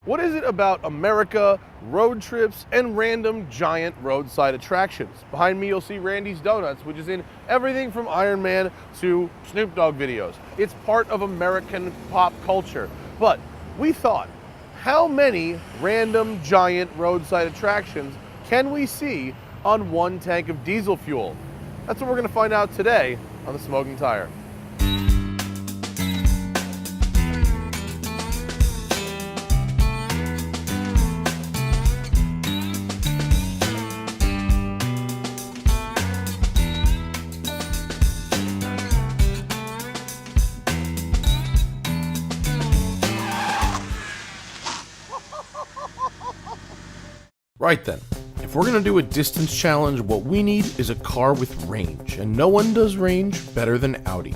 What is it about America, road trips, and random giant roadside attractions? Behind me you'll see Randy's Donuts, which is in everything from Iron Man to Snoop Dogg videos. It's part of American pop culture. But we thought, how many random giant roadside attractions can we see on one tank of diesel fuel? That's what we're going to find out today on The Smoking Tire. Right then, if we're gonna do a distance challenge, what we need is a car with range, and no one does range better than Audi.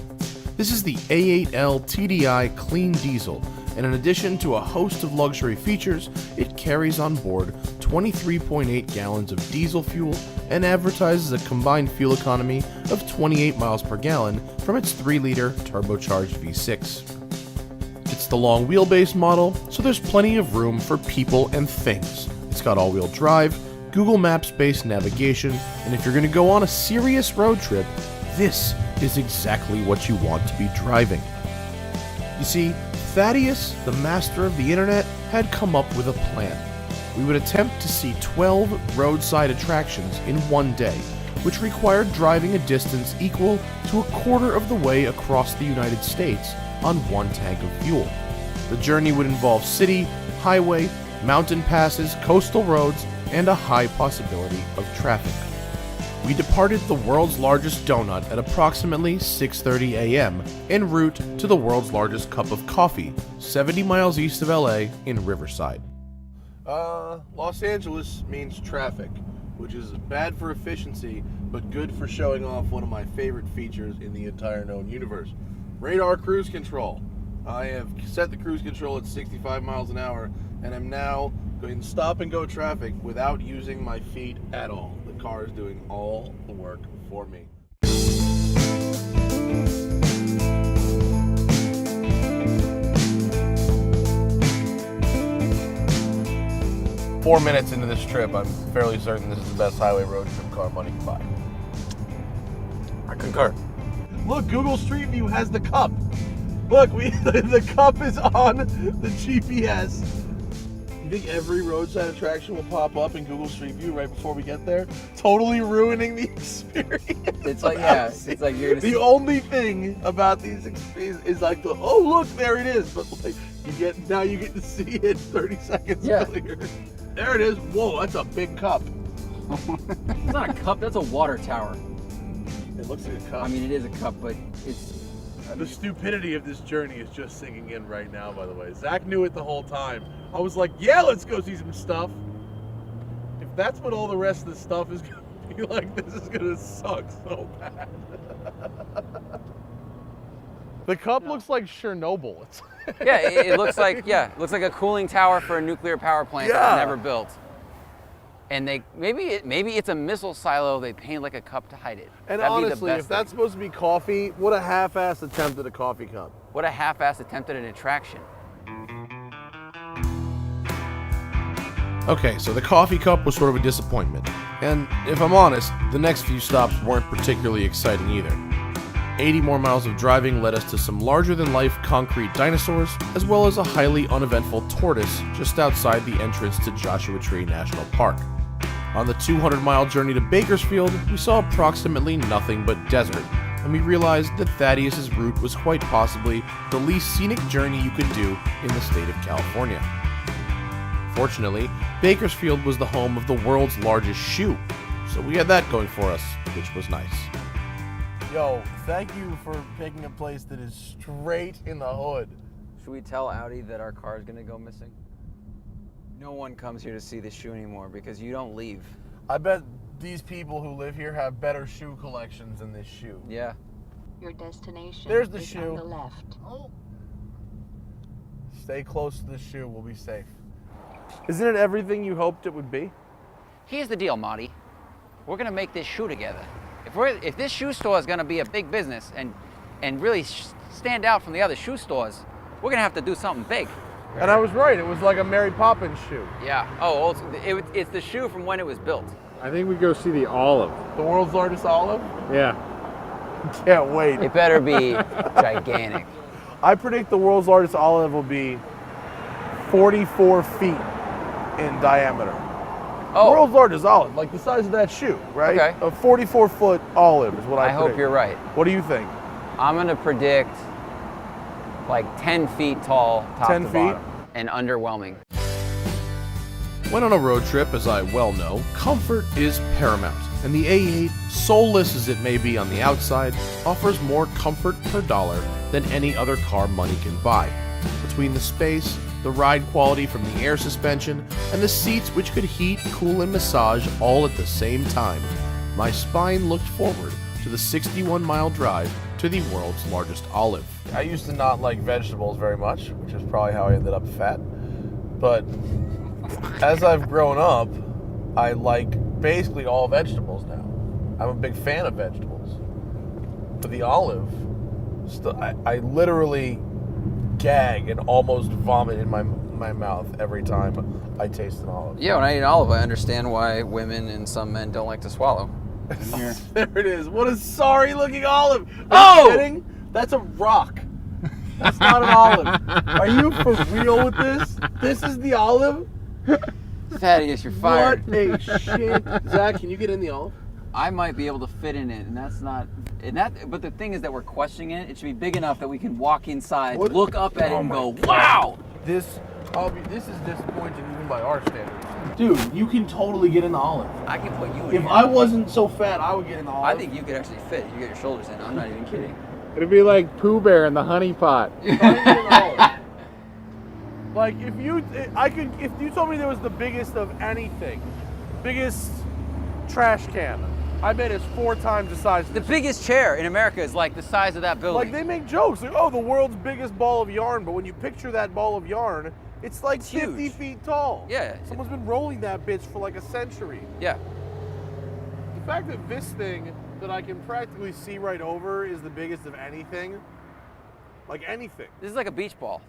This is the A8L TDI clean diesel, and in addition to a host of luxury features, it carries on board 23.8 gallons of diesel fuel and advertises a combined fuel economy of 28 miles per gallon from its 3-liter turbocharged V6. It's the long wheelbase model, so there's plenty of room for people and things. It's got all-wheel drive, Google Maps-based navigation, and if you're going to go on a serious road trip, this is exactly what you want to be driving. You see, Thaddeus, the master of the internet, had come up with a plan. We would attempt to see 12 roadside attractions in one day, which required driving a distance equal to a quarter of the way across the United States on one tank of fuel. The journey would involve city, highway, mountain passes, coastal roads, and a high possibility of traffic. We departed the world's largest donut at approximately 6:30 a.m. en route to the world's largest cup of coffee, 70 miles east of LA in Riverside. Los Angeles means traffic, which is bad for efficiency, but good for showing off one of my favorite features in the entire known universe. Radar cruise control. I have set the cruise control at 65 miles an hour, and I'm now going stop and go traffic without using my feet at all. The car is doing all the work for me. Four minutes into this trip, I'm fairly certain this is the best highway road trip car money can buy. I concur. Look, Google Street View has the cup. Look, the cup is on the GPS. You think every roadside attraction will pop up in Google Street View right before we get there? Totally ruining the experience. It's like, yeah, it's like you're the only thing about these experiences is like the, oh look, there it is. But like now you get to see it 30 seconds earlier. There it is. Whoa, that's a big cup. It's not a cup, that's a water tower. It looks like a cup. I mean, it is a cup, but it's... The stupidity of this journey is just sinking in right now, by the way. Zach knew it the whole time. I was like, yeah, let's go see some stuff. If that's what all the rest of the stuff is going to be like, this is going to suck so bad. The cup looks like Chernobyl. Yeah, it looks like, a cooling tower for a nuclear power plant that was never built. And maybe it's a missile silo they paint like a cup to hide it. And That'd honestly, if that's supposed to be coffee, what a half-assed attempt at a coffee cup. What a half-assed attempt at an attraction. Okay, so the coffee cup was sort of a disappointment. And if I'm honest, the next few stops weren't particularly exciting either. 80 more miles of driving led us to some larger-than-life concrete dinosaurs, as well as a highly uneventful tortoise just outside the entrance to Joshua Tree National Park. On the 200-mile journey to Bakersfield, we saw approximately nothing but desert, and we realized that Thaddeus's route was quite possibly the least scenic journey you could do in the state of California. Fortunately, Bakersfield was the home of the world's largest shoe, so we had that going for us, which was nice. Yo, thank you for picking a place that is straight in the hood. Should we tell Audi that our car is going to go missing? No one comes here to see this shoe anymore because you don't leave. I bet these people who live here have better shoe collections than this shoe. Yeah. Your destination There's the is shoe. on the left. Oh. Stay close to the shoe, we'll be safe. Isn't it everything you hoped it would be? Here's the deal, Marty. We're going to make this shoe together. If this shoe store is going to be a big business and really stand out from the other shoe stores, we're going to have to do something big. And I was right. It was like a Mary Poppins shoe. Yeah. Oh, it's the shoe from when it was built. I think we go see the olive. The world's largest olive? Yeah. Can't wait. It better be gigantic. I predict the world's largest olive will be 44 feet in diameter. Oh, World's largest olive, like the size of that shoe, right? Okay. A 44-foot olive is what I predict. hope you're right. What do you think? I'm gonna predict like 10 feet tall, top 10 to feet? bottom, and underwhelming. When on a road trip, as I well know, comfort is paramount, and the A8, soulless as it may be on the outside, offers more comfort per dollar than any other car money can buy. Between the space, the ride quality from the air suspension, and the seats which could heat, cool, and massage all at the same time, my spine looked forward to the 61-mile drive to the world's largest olive. I used to not like vegetables very much, which is probably how I ended up fat. But as I've grown up, I like basically all vegetables now. I'm a big fan of vegetables. But the olive, I literally gag and almost vomit in my mouth every time I taste an olive. Yeah, when I eat an olive, I understand why women and some men don't like to swallow. There it is. What a sorry looking olive. Oh! Are you kidding? That's a rock. That's not an olive. Are you for real with this? This is the olive? Thaddeus, you're fired. What a shit. Zach, can you get in the olive? I might be able to fit in it, and that's not. But the thing is that we're questioning it. It should be big enough that we can walk inside, What? look up at it, Oh and my go, God. "Wow!" This is disappointing even by our standards. Dude, you can totally get in the olive. I can put you in. If here. I wasn't so fat, I would get in the olive. I think you could actually fit. You get your shoulders in. I'm not even kidding. It'd be like Pooh Bear in the honey pot. I would get in the olive. Like if you told me there was the biggest of anything, biggest trash can, I bet it's 4 times the size. The biggest chair in America is like the size of that building. Like they make jokes like, oh, the world's biggest ball of yarn, but when you picture that ball of yarn, it's like 50 huge. feet tall. Yeah. Someone's been rolling that bitch for like a century. Yeah. The fact that this thing that I can practically see right over is the biggest of anything, like anything. This is like a beach ball.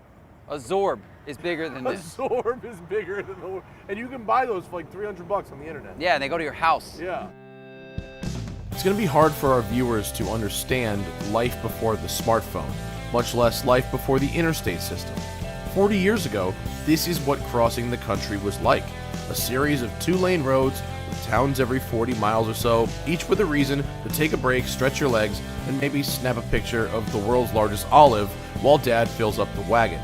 A Zorb is bigger than A this. Zorb is bigger than the, and you can buy those for like $300 on the internet. Yeah, and they go to your house. Yeah. It's going to be hard for our viewers to understand life before the smartphone, much less life before the interstate system. 40 years ago, this is what crossing the country was like. A series of 2-lane roads with towns every 40 miles or so, each with a reason to take a break, stretch your legs, and maybe snap a picture of the world's largest olive while Dad fills up the wagon.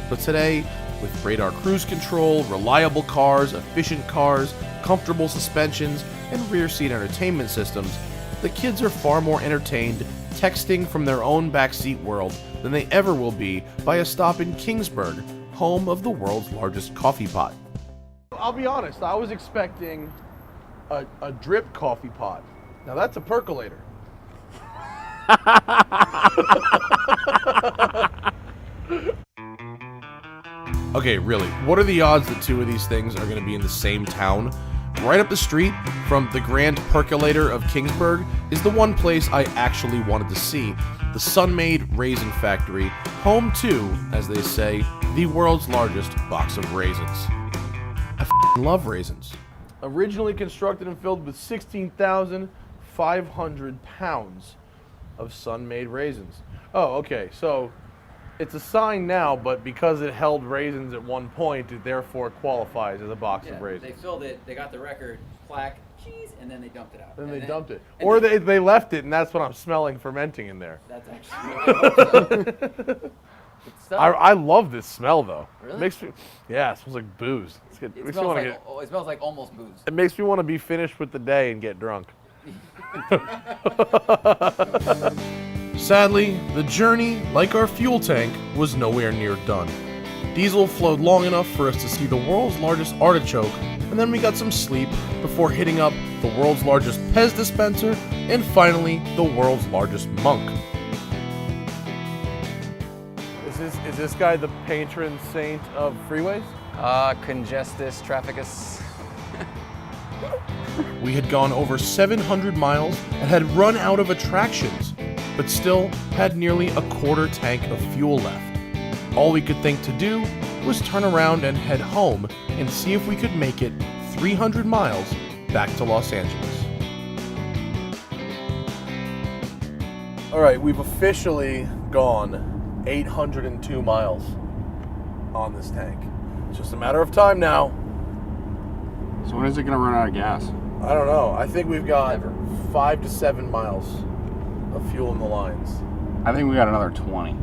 But today, with radar cruise control, reliable cars, efficient cars, comfortable suspensions, and rear seat entertainment systems, the kids are far more entertained texting from their own backseat world than they ever will be by a stop in Kingsburg, home of the world's largest coffee pot. I'll be honest, I was expecting a drip coffee pot. Now that's a percolator. Okay, really, what are the odds that 2 of these things are going to be in the same town? Right up the street from the Grand Percolator of Kingsburg is the one place I actually wanted to see, the Sun-Made Raisin Factory, home to, as they say, the world's largest box of raisins. I love raisins. Originally constructed and filled with 16,500 pounds of Sun-Made raisins. Oh, okay, so it's a sign now, but because it held raisins at one point, it therefore qualifies as a box of raisins. They filled it, they got the record, plaque, cheese, and then they dumped it out. Then they dumped it. Or they left it, and that's what I'm smelling fermenting in there. That's actually I love this smell, though. Really? It makes me, yeah, it smells like booze. It smells like almost booze. It makes me want to be finished with the day and get drunk. Sadly, the journey, like our fuel tank, was nowhere near done. Diesel flowed long enough for us to see the world's largest artichoke, and then we got some sleep before hitting up the world's largest Pez dispenser, and finally, the world's largest monk. Is this guy the patron saint of freeways? Congestus trafficus. We had gone over 700 miles and had run out of attractions, but still had nearly a quarter tank of fuel left. All we could think to do was turn around and head home and see if we could make it 300 miles back to Los Angeles. All right, we've officially gone 802 miles on this tank. It's just a matter of time now. So when is it going to run out of gas? I don't know. I think we've got 5 to 7 miles of fuel in the lines. I think we got another 20.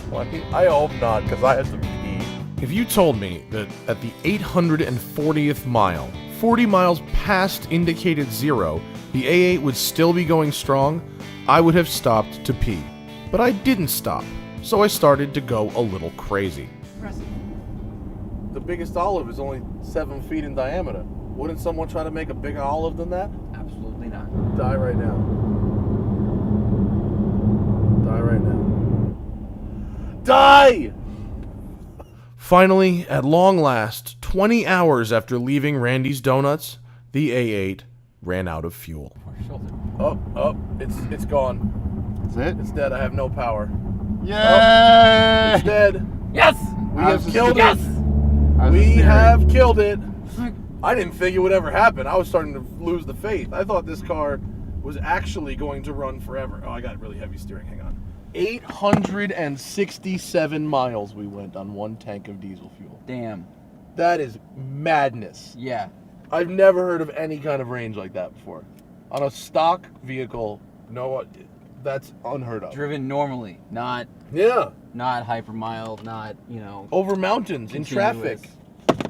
20? I hope not, because I have to pee. If you told me that at the 840th mile, 40 miles past indicated zero, the A8 would still be going strong, I would have stopped to pee. But I didn't stop, so I started to go a little crazy. Impressive. The biggest olive is only 7 feet in diameter. Wouldn't someone try to make a bigger olive than that? Absolutely not. Die right now. Die right now. Die! Finally, at long last, 20 hours after leaving Randy's Donuts, the A8 ran out of fuel. Shoulder. Oh, it's gone. Is it? It's dead. I have no power. Yay! It's dead. Yes! We have killed Yes! it. How's We the steering? have killed it. I didn't think it would ever happen. I was starting to lose the faith. I thought this car was actually going to run forever. Oh, I got really heavy steering. Hang on. 867 miles we went on one tank of diesel fuel. Damn. That is madness. Yeah. I've never heard of any kind of range like that before. On a stock vehicle, no, that's unheard of. Driven normally, not Yeah. hyper mild, not, Over mountains, in continuous. traffic,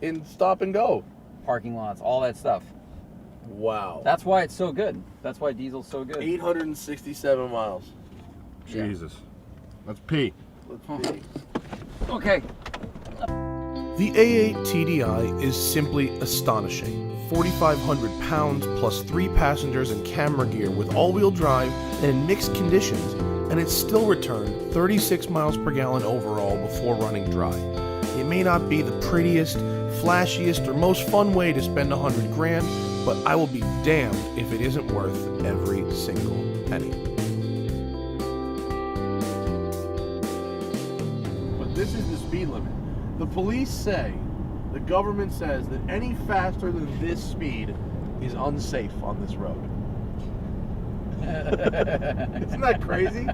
in stop and go. Parking lots, all that stuff. Wow. That's why it's so good. That's why diesel's so good. 867 miles. Yeah. Jesus. Let's pee. Let's see. Okay. The A8 TDI is simply astonishing. 4,500 pounds plus 3 passengers and camera gear with all-wheel drive and in mixed conditions, and it still returned 36 miles per gallon overall before running dry. It may not be the prettiest, flashiest, or most fun way to spend $100 grand, but I will be damned if it isn't worth every single penny. But this is the speed limit. The police say, the government says that any faster than this speed is unsafe on this road. Isn't that crazy?